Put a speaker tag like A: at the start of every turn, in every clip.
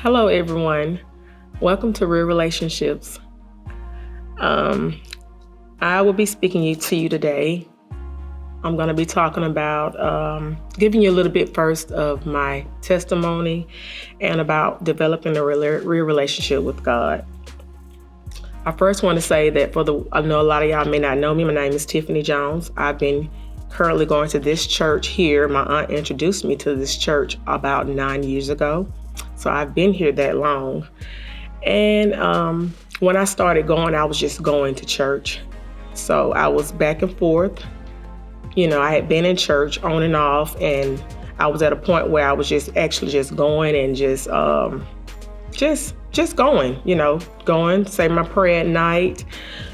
A: Hello, everyone. Welcome to Real Relationships. I will be speaking to you today. I'm going to be talking about giving you a little bit first of my testimony and about developing a real relationship with God. I first want to say that I know a lot of y'all may not know me. My name is Tiffany Jones. I've been currently going to this church here. My aunt introduced me to this church about 9 years ago. So I've been here that long. And when I started going, I was just going to church. So I was back and forth. I had been in church on and off, and I was at a point where I was just going and just going, say my prayer at night,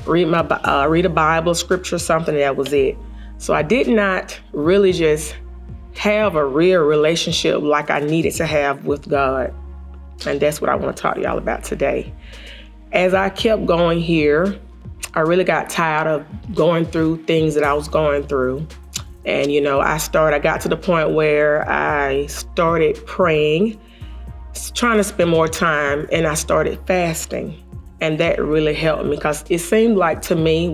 A: read a Bible, scripture, something. That was it. So I did not really just have a real relationship like I needed to have with God. And that's what I want to talk to y'all about today. As I kept going here, I really got tired of going through things that I was going through. And, I got to the point where I started praying, trying to spend more time, and I started fasting. And that really helped me because it seemed like to me,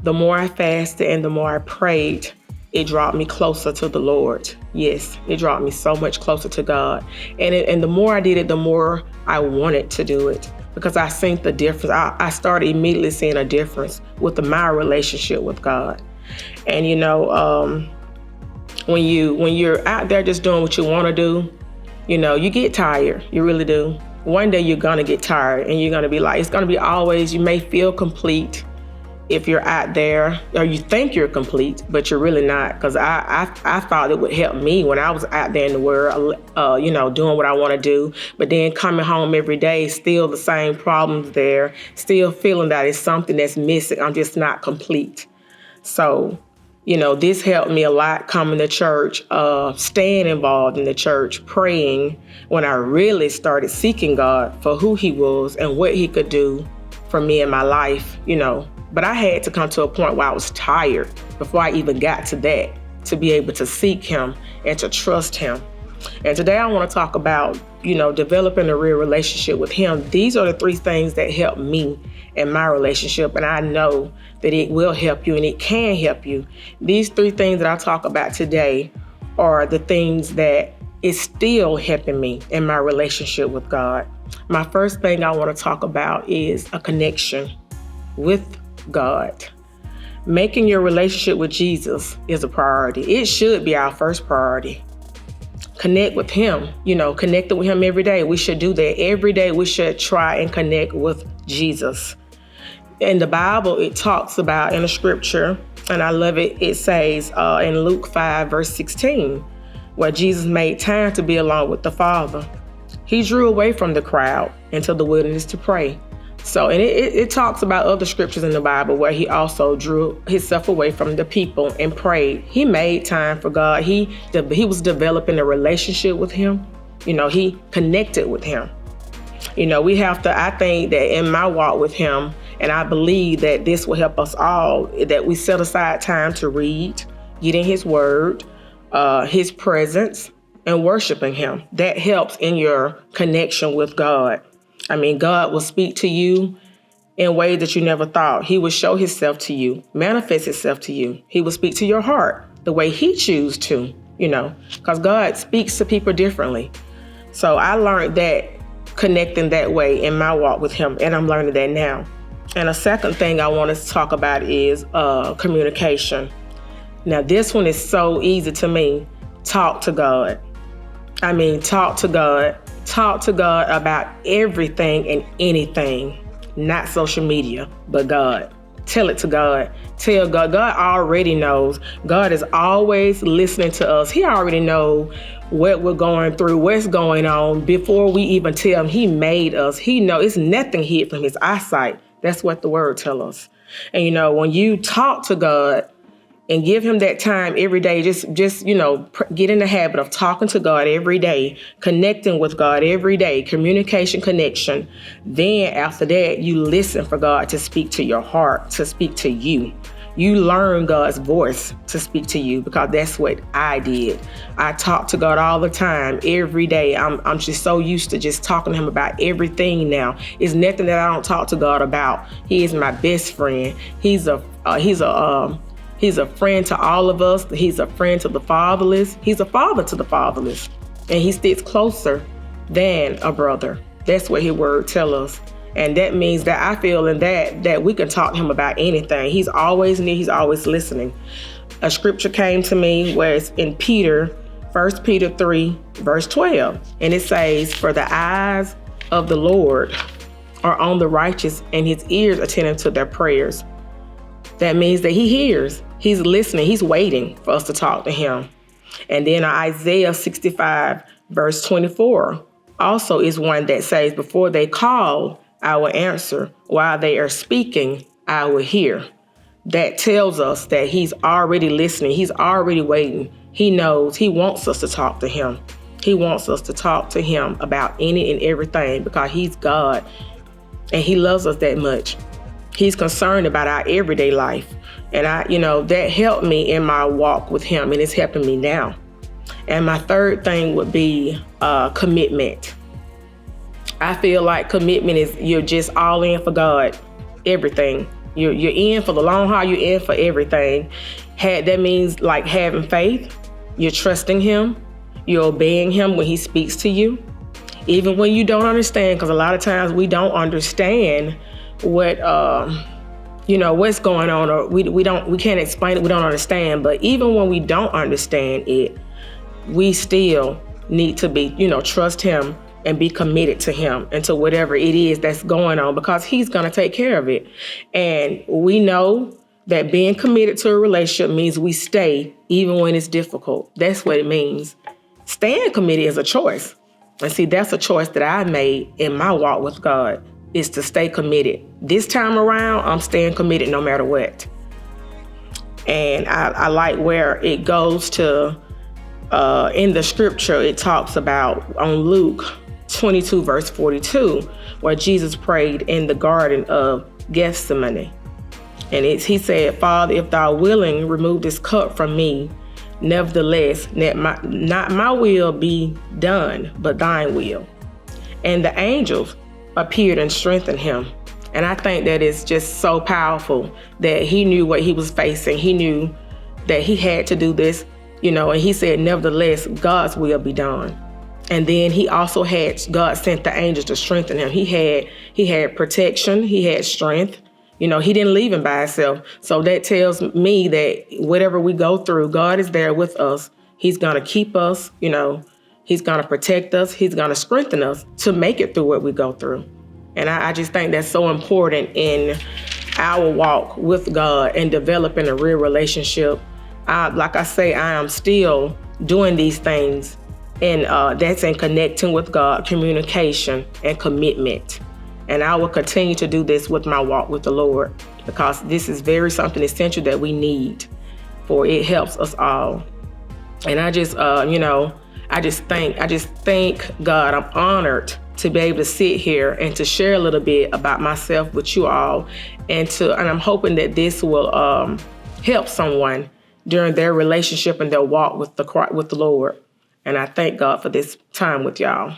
A: the more I fasted and the more I prayed, it brought me closer to the Lord. Yes, it brought me so much closer to God. And the more I did it, the more I wanted to do it because I seen the difference. I started immediately seeing a difference with my relationship with God. And when you're out there just doing what you want to do, you get tired. You really do. One day you're gonna get tired, and you're gonna be like, it's gonna be always. You may feel complete if you're out there, or you think you're complete, but you're really not. Because I thought it would help me when I was out there in the world, doing what I want to do. But then coming home every day, still the same problems there, still feeling that it's something that's missing. I'm just not complete. So, this helped me a lot coming to church, staying involved in the church, praying when I really started seeking God for who he was and what he could do for me in my life, But I had to come to a point where I was tired before I even got to that, to be able to seek him and to trust him. And today I want to talk about, developing a real relationship with him. These are the three things that help me in my relationship. And I know that it will help you and it can help you. These three things that I talk about today are the things that is still helping me in my relationship with God. My first thing I want to talk about is a connection with God. Making your relationship with Jesus is a priority. It should be our first priority. Connect with him, connecting with him every day. We should do that every day. We should try and connect with Jesus. In the Bible, it talks about in the scripture, and I love it. It says in Luke 5, verse 16, where Jesus made time to be alone with the Father. He drew away from the crowd into the wilderness to pray. So, and it talks about other scriptures in the Bible where he also drew himself away from the people and prayed. He made time for God. He was developing a relationship with him. He connected with him. I think that in my walk with him, and I believe that this will help us all, that we set aside time to read, get in his word, his presence, and worshiping him. That helps in your connection with God. God will speak to you in ways that you never thought. He will show himself to you, manifest himself to you. He will speak to your heart the way he chooses to, because God speaks to people differently. So I learned that connecting that way in my walk with him, and I'm learning that now. And a second thing I want to talk about is communication. Now, this one is so easy to me. Talk to God. Talk to God. Talk to God about everything and anything, not social media, but God. Tell it to God. Tell God. God already knows. God is always listening to us. He already knows what we're going through, what's going on before we even tell him. He made us. He knows. It's nothing hid from his eyesight. That's what the word tells us. And when you talk to God and give him that time every day, just get in the habit of talking to God every day, connecting with God every day, communication, connection. Then after that, you listen for God to speak to your heart, to speak to you. You learn God's voice to speak to you, because that's what I did. I talk to God all the time, every day. I'm just so used to just talking to him about everything now. It's nothing that I don't talk to God about. He is my best friend. He's a friend to all of us. He's a friend to the fatherless. He's a father to the fatherless. And he sticks closer than a brother. That's what his word tells us. And that means that I feel in that we can talk to him about anything. He's always near. He's always listening. A scripture came to me where it's in Peter, 1 Peter 3, verse 12. And it says, "For the eyes of the Lord are on the righteous, and his ears attentive to their prayers." That means that he hears. He's listening. He's waiting for us to talk to him. And then Isaiah 65, verse 24, also is one that says, "Before they call, I will answer. While they are speaking, I will hear." That tells us that he's already listening. He's already waiting. He knows. He wants us to talk to him. He wants us to talk to him about any and everything, because he's God and he loves us that much. He's concerned about our everyday life. And that helped me in my walk with him, and it's helping me now. And my third thing would be commitment. I feel like commitment is you're just all in for God, everything. You're in for the long haul. You're in for everything. That means like having faith. You're trusting him. You're obeying him when he speaks to you, even when you don't understand. Because a lot of times we don't understand what what's going on, or we can't explain it. We don't understand. But even when we don't understand it, we still need to be trust him and be committed to him and to whatever it is that's going on, because he's going to take care of it. And we know that being committed to a relationship means we stay even when it's difficult. That's what it means. Staying committed is a choice. And see, that's a choice that I made in my walk with God, is to stay committed. This time around, I'm staying committed no matter what. And I like where it goes to, in the scripture, it talks about on Luke 22, verse 42, where Jesus prayed in the Garden of Gethsemane. And he said, "Father, if thou willing, remove this cup from me. Nevertheless, not my will be done, but thine will." And the angels appeared and strengthened him. And I think that is just so powerful that he knew what he was facing. He knew that he had to do this, and he said, "Nevertheless, God's will be done." And then he also God sent the angels to strengthen him. He had protection. He had strength. He didn't leave him by himself. So that tells me that whatever we go through, God is there with us. He's going to keep us, he's going to protect us. He's going to strengthen us to make it through what we go through. And I just think that's so important in our walk with God and developing a real relationship. Like I say, I am still doing these things. And that's in connecting with God, communication, and commitment. And I will continue to do this with my walk with the Lord, because this is something essential that we need, for it helps us all. And I just thank God. I'm honored to be able to sit here and to share a little bit about myself with you all, and I'm hoping that this will help someone during their relationship and their walk with the Lord. And I thank God for this time with y'all.